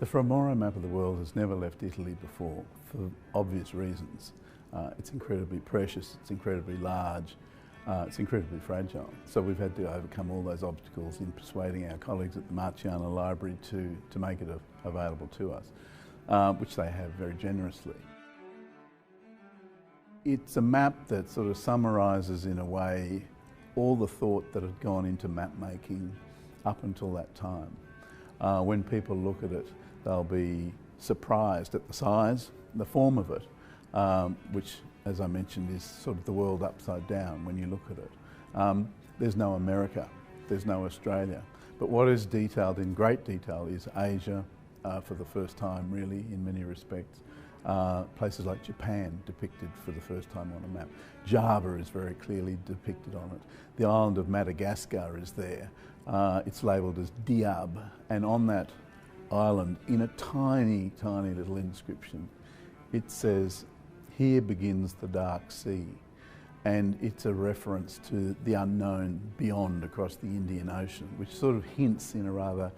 The Mauru map of the world has never left Italy before, for obvious reasons. It's incredibly precious, it's incredibly large, it's incredibly fragile. So we've had to overcome all those obstacles in persuading our colleagues at the Marciana Library to make it available to us, which they have very generously. It's a map that sort of summarises in a way all the thought that had gone into map making up until that time. When people look at it, they'll be surprised at the size, the form of it, which, as I mentioned, is sort of the world upside down when you look at it. There's no America, there's no Australia, but what is detailed in great detail is Asia, for the first time really in many respects. Places like Japan depicted for the first time on a map. Java is very clearly depicted on it. The island of Madagascar is there. It's labelled as Diab, and on that island, in a tiny, tiny little inscription, it says, "Here begins the dark sea." And it's a reference to the unknown beyond across the Indian Ocean, which sort of hints in a rather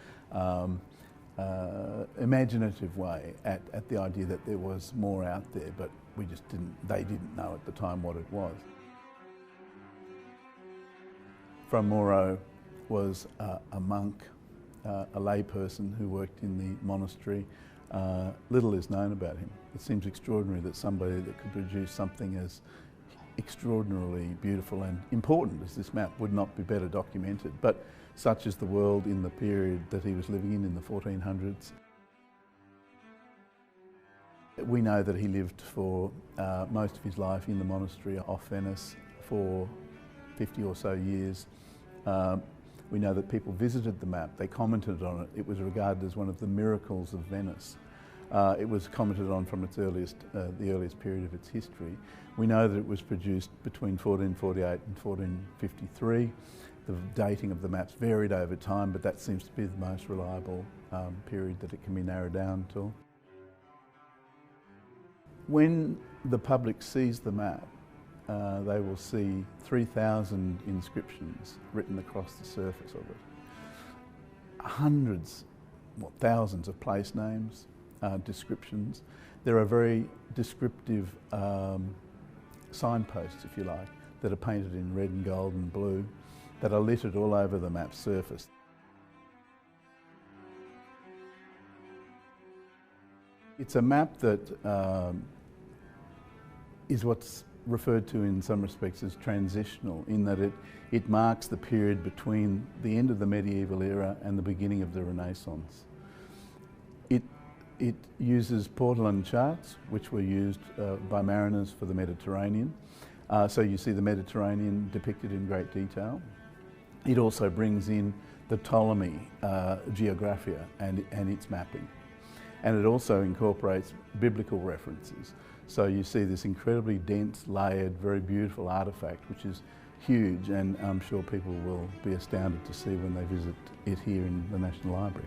imaginative way at the idea that there was more out there, but they didn't know at the time what it was. Mauru was a monk, a layperson who worked in the monastery. Little is known about him. It seems extraordinary that somebody that could produce something as extraordinarily beautiful and important as this map would not be better documented. But such is the world in the period that he was living in the 1400s. We know that he lived for most of his life in the monastery off Venice for 50 or so years. We know that people visited the map, they commented on it. It was regarded as one of the miracles of Venice. It was commented on from its the earliest period of its history. We know that it was produced between 1448 and 1453. The dating of the maps varied over time, but that seems to be the most reliable period that it can be narrowed down to. When the public sees the map, they will see 3,000 inscriptions written across the surface of it. Hundreds, thousands of place names, descriptions. There are very descriptive signposts, if you like, that are painted in red and gold and blue, that are littered all over the map's surface. It's a map that is what's referred to in some respects as transitional, in that it marks the period between the end of the medieval era and the beginning of the Renaissance. It uses portolan charts, which were used by mariners for the Mediterranean. So you see the Mediterranean depicted in great detail. It also brings in the Ptolemy geographia and its mapping. And it also incorporates biblical references. So you see this incredibly dense, layered, very beautiful artefact, which is huge, and I'm sure people will be astounded to see when they visit it here in the National Library.